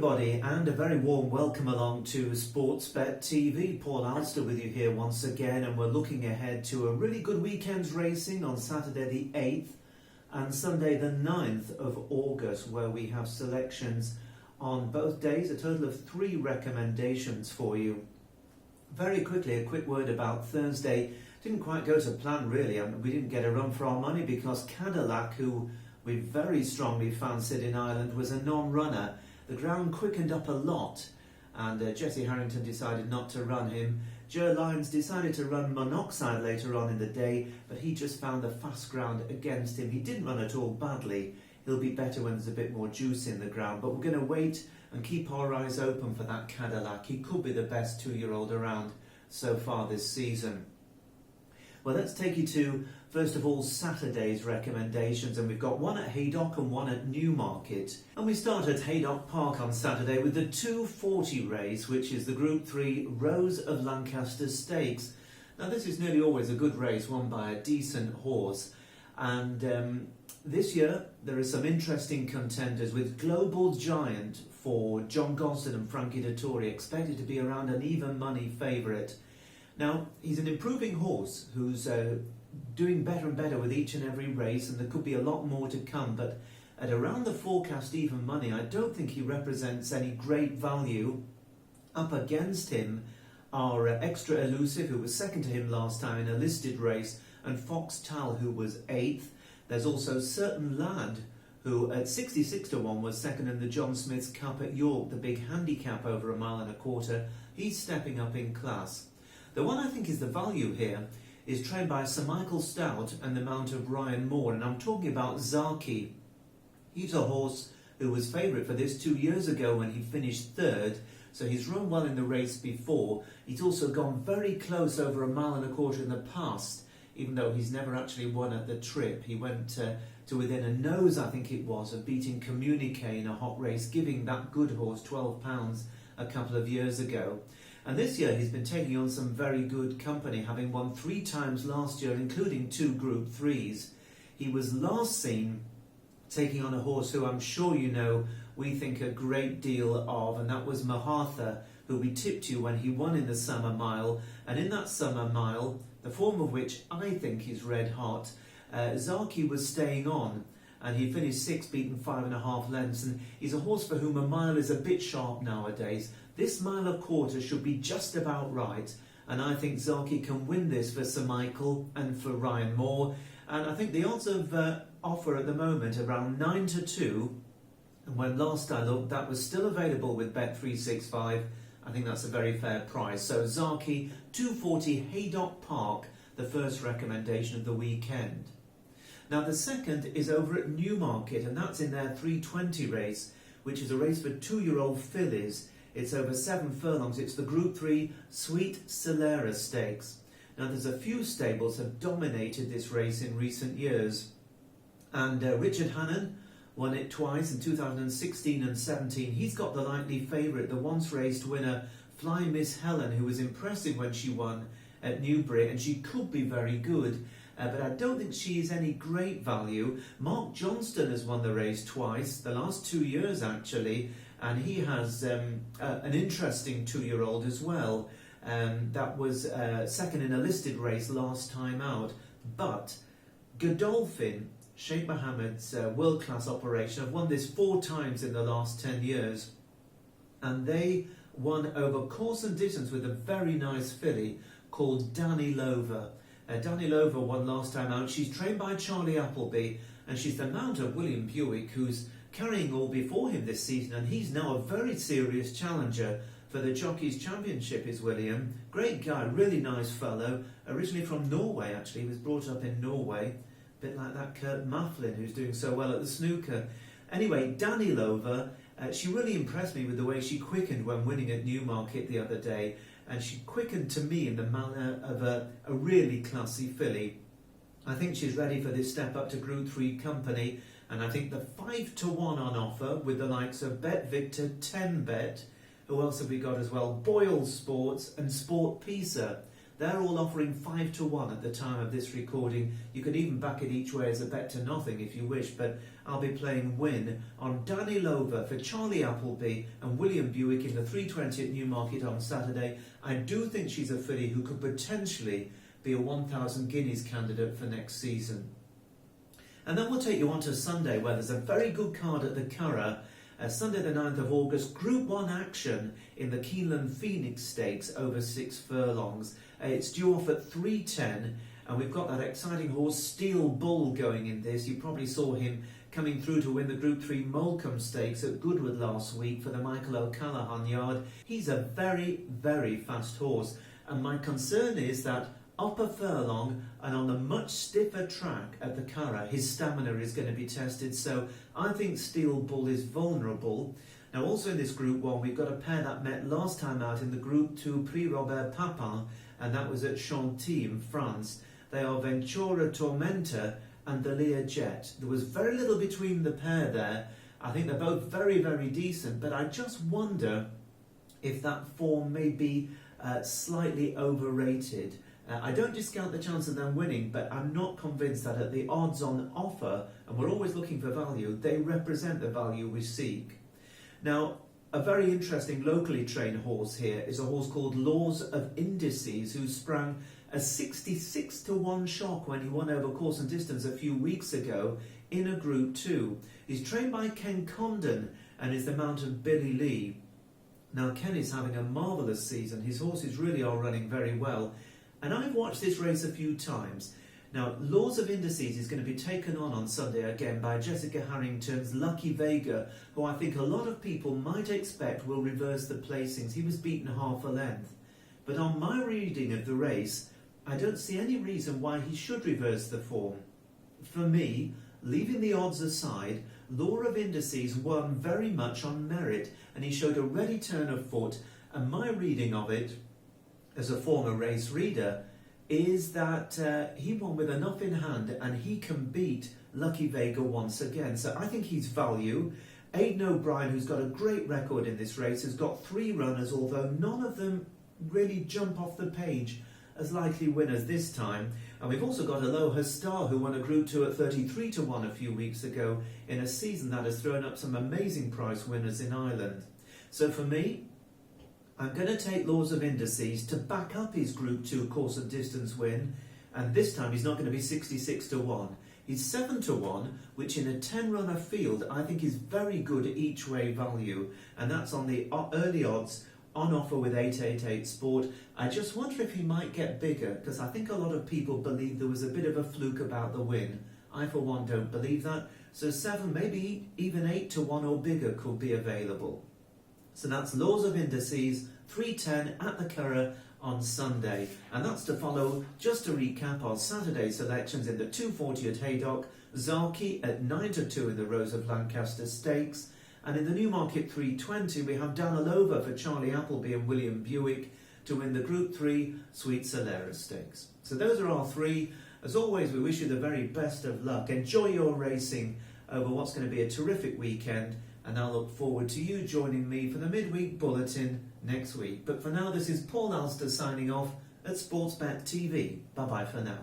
everybody, and a very warm welcome along to Sportsbet TV. Paul Alster with you here once again, and we're looking ahead to a really good weekend's racing on Saturday the 8th and Sunday the 9th of August, where we have selections on both days, a total of 3 recommendations for you. Very quickly, a quick word about Thursday. Didn't quite go to plan really, and we didn't get a run for our money because Cadillac, who we very strongly fancied in Ireland, was a non-runner. The ground quickened up a lot, and Jesse Harrington decided not to run him. Joe Lyons decided to run Monoxide later on in the day, but he just found the fast ground against him. He didn't run at all badly. He'll be better when there's a bit more juice in the ground, but we're going to wait and keep our eyes open for that Cadillac. He could be the best 2-year-old around so far this season. Well, let's take you to, first of all, Saturday's recommendations, and we've got one at Haydock and one at Newmarket. And we start at Haydock Park on Saturday with the 2:40 race, which is the Group 3 Rose of Lancaster Stakes. Now, this is nearly always a good race, won by a decent horse. And this year, there are some interesting contenders, with Global Giant for John Gosden and Frankie Dettori expected to be around an even money favourite. Now, he's an improving horse who's doing better and better with each and every race, and there could be a lot more to come, but at around the forecast even money, I don't think he represents any great value. Up against him are Extra Elusive, who was second to him last time in a listed race, and Fox Tal, who was 8th. There's also Certain Lad, who at 66 to 1 was second in the John Smith's Cup at York, the big handicap over 1.25 miles. He's stepping up in class. The one I think is the value here is trained by Sir Michael Stout and the mount of Ryan Moore, and I'm talking about Zaki. He's a horse who was favourite for this 2 years ago when he finished 3rd, so he's run well in the race before. He's also gone very close over 1.25 miles in the past, even though he's never actually won at the trip. He went to within a nose, I think it was, of beating Communique in a hot race, giving that good horse £12 a couple of years ago. And this year he's been taking on some very good company, having won 3 times last year, including 2 Group 3s. He was last seen taking on a horse who I'm sure you know we think a great deal of, and that was Mahatha, who we tipped you when he won in the Summer Mile. And in that Summer Mile, the form of which I think is red hot, Zaki was staying on, and he finished 6th, beaten 5.5 lengths, and he's a horse for whom a mile is a bit sharp nowadays. This 1.25 miles should be just about right, and I think Zaki can win this for Sir Michael and for Ryan Moore. And I think the odds of offer at the moment around 9 to 2, and when last I looked that was still available with Bet365. I think that's a very fair price. So Zaki, 2:40 Haydock Park, the first recommendation of the weekend. Now the second is over at Newmarket, and that's in their 3:20 race, which is a race for 2-year-old fillies. It's over 7 furlongs. It's the Group 3 Sweet Solera Stakes. Now there's a few stables have dominated this race in recent years, and Richard Hannon won it twice in 2016 and 17. He's got the likely favourite, the once raced winner Fly Miss Helen, who was impressive when she won at Newbury, and she could be very good. But I don't think she is any great value. Mark Johnston has won the race twice, the last 2 years actually, and he has an interesting 2-year-old as well. That was second in a listed race last time out. But Godolphin, Sheikh Mohammed's world-class operation, have won this 4 times in the last 10 years. And they won over course and distance with a very nice filly called Danny Lover. Danny Lover won last time out. She's trained by Charlie Appleby, and she's the mount of William Buick, who's carrying all before him this season, and he's now a very serious challenger for the Jockeys' Championship, is William. Great guy, really nice fellow, originally from Norway actually. He was brought up in Norway, a bit like that Kurt Mafflin who's doing so well at the snooker. Anyway, Danny Lover, she really impressed me with the way she quickened when winning at Newmarket the other day, and she quickened to me in the manner of a really classy filly. I think she's ready for this step up to Group 3 company, and I think the 5 to 1 on offer with the likes of Bet Victor, 10Bet, who else have we got as well? Boyle Sports and Sport Pisa. They're all offering 5-1 at the time of this recording. You can even back it each way as a bet to nothing if you wish, but I'll be playing win on Danilova for Charlie Appleby and William Buick in the 320 at Newmarket on Saturday. I do think she's a filly who could potentially be a 1,000 guineas candidate for next season. And then we'll take you on to Sunday, where there's a very good card at the Curragh. Sunday the 9th of August, Group 1 action in the Keeneland Phoenix Stakes over 6 furlongs. It's due off at 3:10, and we've got that exciting horse Steel Bull going in this. You probably saw him coming through to win the Group 3 Molecombe Stakes at Goodwood last week for the Michael O'Callaghan yard. He's a very, very fast horse, and my concern is that up a furlong and on a much stiffer track at the Curragh, his stamina is going to be tested, so I think Steel Bull is vulnerable. Now also in this Group 1 we've got a pair that met last time out in the Group 2 Prix Robert Papin, and that was at Chantilly in France. They are Ventura Tormenta and Dalia Jet. There was very little between the pair there. I think they're both very, very decent, but I just wonder if that form may be slightly overrated. I don't discount the chance of them winning, but I'm not convinced that at the odds on offer, and we're always looking for value, they represent the value we seek. Now, a very interesting locally trained horse here is a horse called Laws of Indices, who sprang a 66-1 shock when he won over course and distance a few weeks ago in a Group 2. He's trained by Ken Condon and is the mount of Billy Lee. Now, Ken is having a marvellous season. His horses really are running very well. And I've watched this race a few times. Now, Laws of Indices is going to be taken on Sunday again by Jessica Harrington's Lucky Vega, who I think a lot of people might expect will reverse the placings. He was beaten half a length. But on my reading of the race, I don't see any reason why he should reverse the form. For me, leaving the odds aside, Law of Indices won very much on merit, and he showed a ready turn of foot, and my reading of it, as a former race reader, is that he won with enough in hand and he can beat Lucky Vega once again. So I think he's value. Aidan O'Brien, who's got a great record in this race, has got 3 runners, although none of them really jump off the page as likely winners this time. And we've also got Aloha Star, who won a Group 2 at 33-1 a few weeks ago in a season that has thrown up some amazing price winners in Ireland. So for me, I'm going to take Laws of Indices to back up his Group 2 course and distance win, and this time he's not going to be 66-1. He's 7-1, which in a 10-runner field I think is very good each way value, and that's on the early odds on offer with 888 Sport. I just wonder if he might get bigger, because I think a lot of people believe there was a bit of a fluke about the win. I for one don't believe that, so 7, maybe even 8-1 or bigger could be available. So that's Laws of Indices, 3:10 at the Curragh on Sunday. And that's to follow, just to recap, our Saturday selections in the 240 at Haydock, Zaki at 9-2 in the Rose of Lancaster Stakes, and in the Newmarket 320 we have Danilova for Charlie Appleby and William Buick to win the Group 3 Sweet Solera Stakes. So those are our 3. As always, we wish you the very best of luck. Enjoy your racing over what's going to be a terrific weekend, and I'll look forward to you joining me for the midweek bulletin next week. But for now, this is Paul Alster signing off at Sportsbet TV. Bye-bye for now.